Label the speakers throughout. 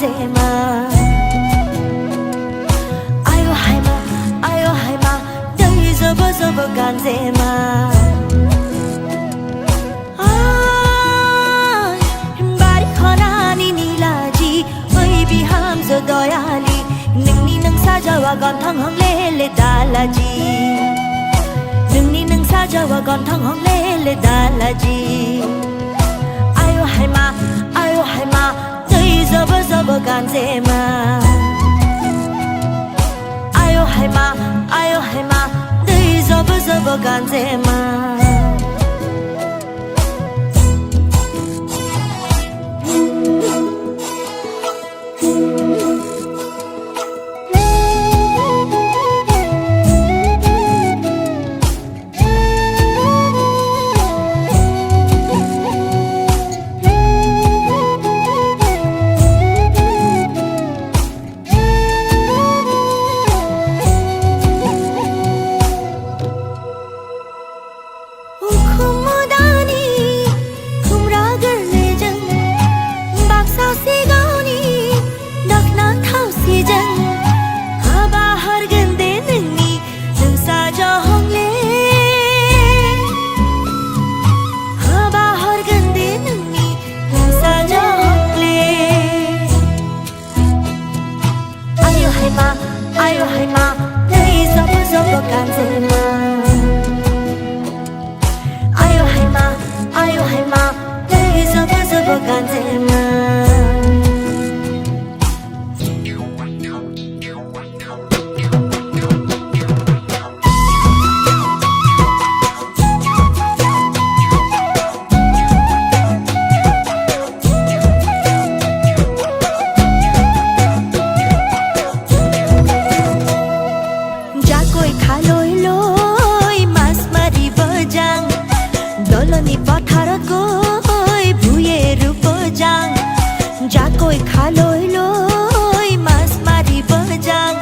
Speaker 1: ganzema ayo haima dai zobo zobo ganzema bari khonani nilaji oi biham zo doyali ningni nang sajawa gon thang hong le dalaji ningni nang sajawa gon thang hong le dalaji ayo haima dai zobo zobo ganzema ayo haima dai zobo zobo ganzema ayo haima dai zobo zobo ganzema ayo haima dai zobo zobo ganzema doloni patharat goi bhuyer bojang jakoi khaloi loi mas mari bojang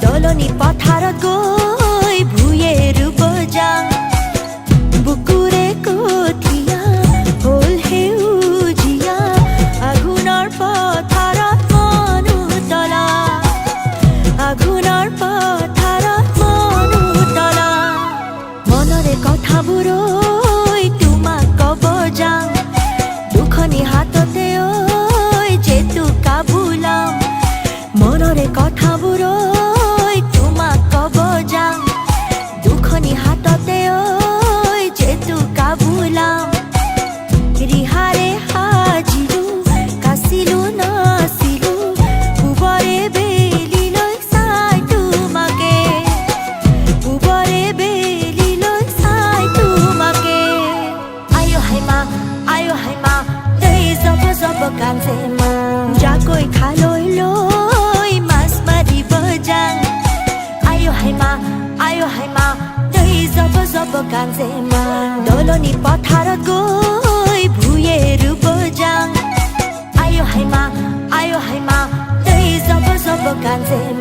Speaker 1: doloni patharat goi bhuyer bojang bukure kothia hol heujia agunor patharat monu tola agunor patharat monu tola monore kotha buro মনরে কথা বুৰৈ তোমাক কব যাম দুখনি হাততে ঐ যেতু কাবুলাম ৰিহাৰে হাজিৰু কাছিলো নাছিলো উবৰে বেলিলৈ চাই তোমাকে উবৰে বেলিলৈ চাই তোমাকে আয়ো হাইমা দৈ জব জব গানজেমা যাকৈ খালৈ haima dai zobo zobo ganzema doloni patharat goi bhuyer bojang ayo haima dai zobo zobo ganzema